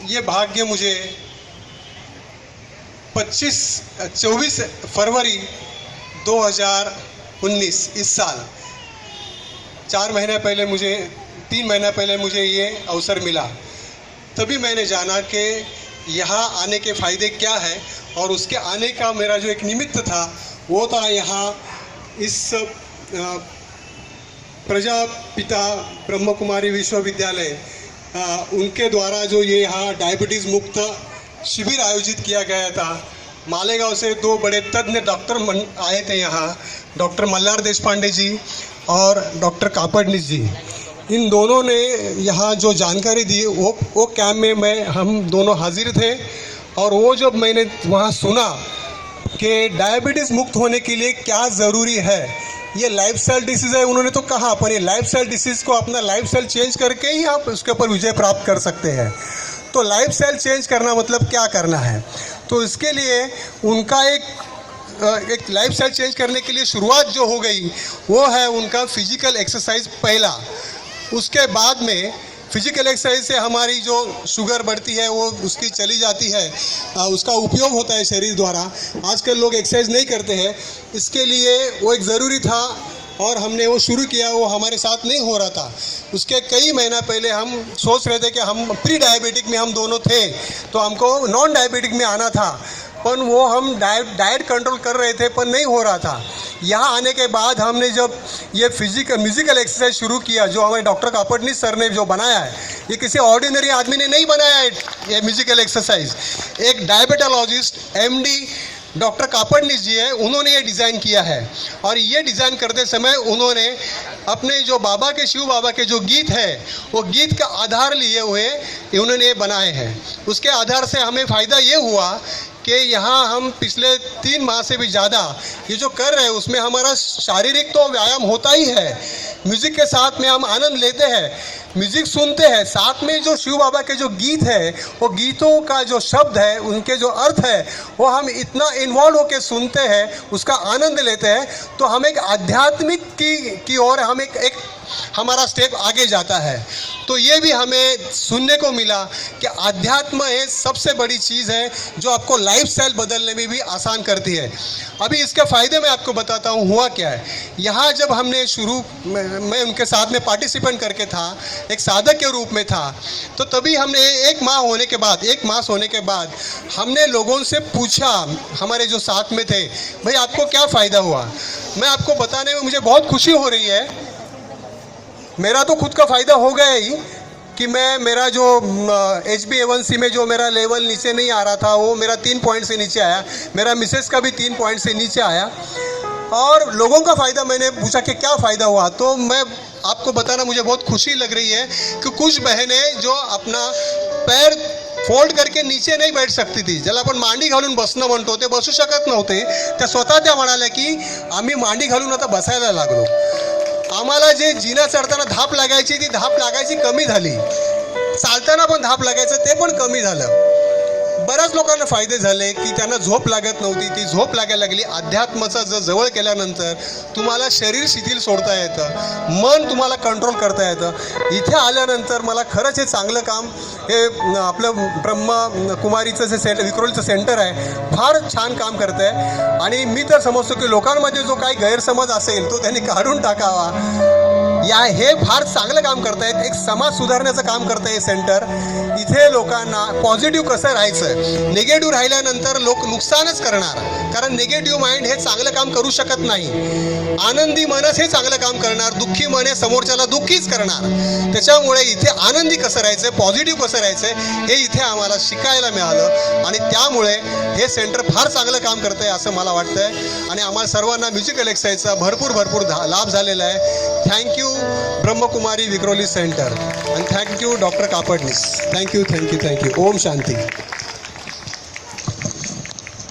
ये भाग्य मुझे 24 फरवरी 2019 इस साल 3 महीने पहले मुझे ये अवसर मिला। तभी मैंने जाना कि यहाँ आने के फ़ायदे क्या है, और उसके आने का मेरा जो एक निमित्त था वो था यहाँ इस प्रजापिता ब्रह्म कुमारी विश्वविद्यालय उनके द्वारा जो ये यहाँ डायबिटीज़ मुक्त शिविर आयोजित किया गया था। मालेगांव से 2 बड़े तज्ञ डॉक्टर आए थे यहाँ, डॉक्टर मल्हार देशपांडे जी और डॉक्टर कापड़नीस जी। इन दोनों ने यहाँ जो जानकारी दी वो कैंप में हम दोनों हाजिर थे। और वो जब मैंने वहाँ सुना कि डायबिटीज़ मुक्त होने के लिए क्या ज़रूरी है, ये लाइफस्टाइल डिसीज़ है उन्होंने तो कहा, पर ये लाइफस्टाइल डिसीज़ को अपना लाइफस्टाइल चेंज करके ही आप उसके ऊपर विजय प्राप्त कर सकते हैं। तो लाइफस्टाइल चेंज करना मतलब क्या करना है, तो इसके लिए उनका एक लाइफस्टाइल चेंज करने के लिए शुरुआत जो हो गई वो है उनका फिजिकल एक्सरसाइज पहला। उसके बाद में फिजिकल एक्सरसाइज से हमारी जो शुगर बढ़ती है वो उसकी चली जाती है, उसका उपयोग होता है शरीर द्वारा। आजकल लोग एक्सरसाइज नहीं करते हैं, इसके लिए वो एक ज़रूरी था और हमने वो शुरू किया। वो हमारे साथ नहीं हो रहा था। उसके कई महीना पहले हम सोच रहे थे कि हम प्री डायबिटिक में हम दोनों थे, तो हमको नॉन डायबिटिक में आना था, पर वो हम डाइट कंट्रोल कर रहे थे पर नहीं हो रहा था। यहाँ आने के बाद हमने जब ये म्यूज़िकल एक्सरसाइज शुरू किया, जो हमारे डॉक्टर कापड़नीस सर ने जो बनाया है, ये किसी ऑर्डिनरी आदमी ने नहीं बनाया है। ये म्यूज़िकल एक्सरसाइज एक डायबिटोलॉजिस्ट MD डॉक्टर कापड़नीस जी है, उन्होंने ये डिज़ाइन किया है। और ये डिज़ाइन करते समय उन्होंने अपने जो शिव बाबा के जो गीत है वो गीत का आधार लिए हुए उन्होंने ये बनाए हैं। उसके आधार से हमें फ़ायदा ये हुआ कि यहाँ हम पिछले 3 माह से भी ज़्यादा ये जो कर रहे हैं उसमें हमारा शारीरिक तो व्यायाम होता ही है, म्यूज़िक के साथ में हम आनंद लेते हैं, म्यूज़िक सुनते हैं, साथ में जो शिव बाबा के जो गीत है वो गीतों का जो शब्द है उनके जो अर्थ है वो हम इतना इन्वॉल्व होकर सुनते हैं, उसका आनंद लेते हैं, तो हम एक आध्यात्मिक की ओर हम एक हमारा स्टेप आगे जाता है। तो ये भी हमें सुनने को मिला कि अध्यात्म है सबसे बड़ी चीज़ है जो आपको लाइफस्टाइल बदलने में भी आसान करती है। अभी इसके फ़ायदे मैं आपको बताता हूँ हुआ क्या है। यहाँ जब हमने मैं उनके साथ में पार्टिसिपेंट करके था, एक साधक के रूप में था, तो तभी हमने 1 माह होने के बाद हमने लोगों से पूछा, हमारे जो साथ में थे, भाई आपको क्या फ़ायदा हुआ। मैं आपको बताने में मुझे बहुत खुशी हो रही है। मेरा तो खुद का फ़ायदा हो गया ही कि मेरा जो HbA1c में जो मेरा लेवल नीचे नहीं आ रहा था वो मेरा 3 पॉइंट से नीचे आया, मेरा मिसेस का भी 3 पॉइंट से नीचे आया। और लोगों का फ़ायदा मैंने पूछा कि क्या फ़ायदा हुआ, तो मैं आपको बताना मुझे बहुत खुशी लग रही है कि कुछ बहनें जो अपना पैर फोल्ड करके नीचे नाही बैठ सकती थी, ज्याला आपण मांडी घालून बसणं म्हणतो, ते बसू शकत नव्हते, त्या स्वतः त्या म्हणाल्या की आम्ही मांडी घालून आता बसायला लागलो। आम्हाला जे जिना चढताना धाप लागायची ती धाप लागायची कमी झाली, चालताना पण धाप लागायचं ते पण कमी झालं। बऱ्याच लोकांना फायदे झाले की त्यांना झोप लागत नव्हती, ती झोप लागायला लागली। अध्यात्माचा जवळ केल्यानंतर तुम्हाला शरीर शिथिल सोडता येतं, मन तुम्हाला कंट्रोल करता येतं। इथे आल्यानंतर मला खरंच हे चांगलं काम हे आपलं ब्रह्म कुमारीचं जे विक्रोलीचं सेंटर आहे फार छान काम करतं आहे। आणि मी तर समजतो की लोकांमध्ये जो काही गैरसमज असेल तो त्यांनी काढून टाकावा। हे फार चांगलं काम करतायत, एक समाज सुधारण्याचं काम करतं हे सेंटर। इथे लोकांना पॉझिटिव्ह कसं राहायचं, निगेटिव्ह राहिल्यानंतर लोक नुकसानच करणार, कारण निगेटिव्ह माइंड हे चांगलं काम करू शकत नाही। आनंदी मनच हे चांगलं काम करणार, दुःखी मन हे समोरच्याला दुःखीच करणार। त्याच्यामुळे इथे आनंदी कसं राहायचं, पॉझिटिव्ह कसं राहायचं हे इथे आम्हाला शिकायला मिळालं आणि त्यामुळे हे सेंटर फार चांगलं काम करतंय असं मला वाटतंय। आणि आम्हाला सर्वांना म्युझिकल एक्सरसाइजचा भरपूर लाभ झालेला आहे। Thank you Brahmakumari Vikhroli centre, and thank you Dr. Kapadnis. Thank you. Om Shanti.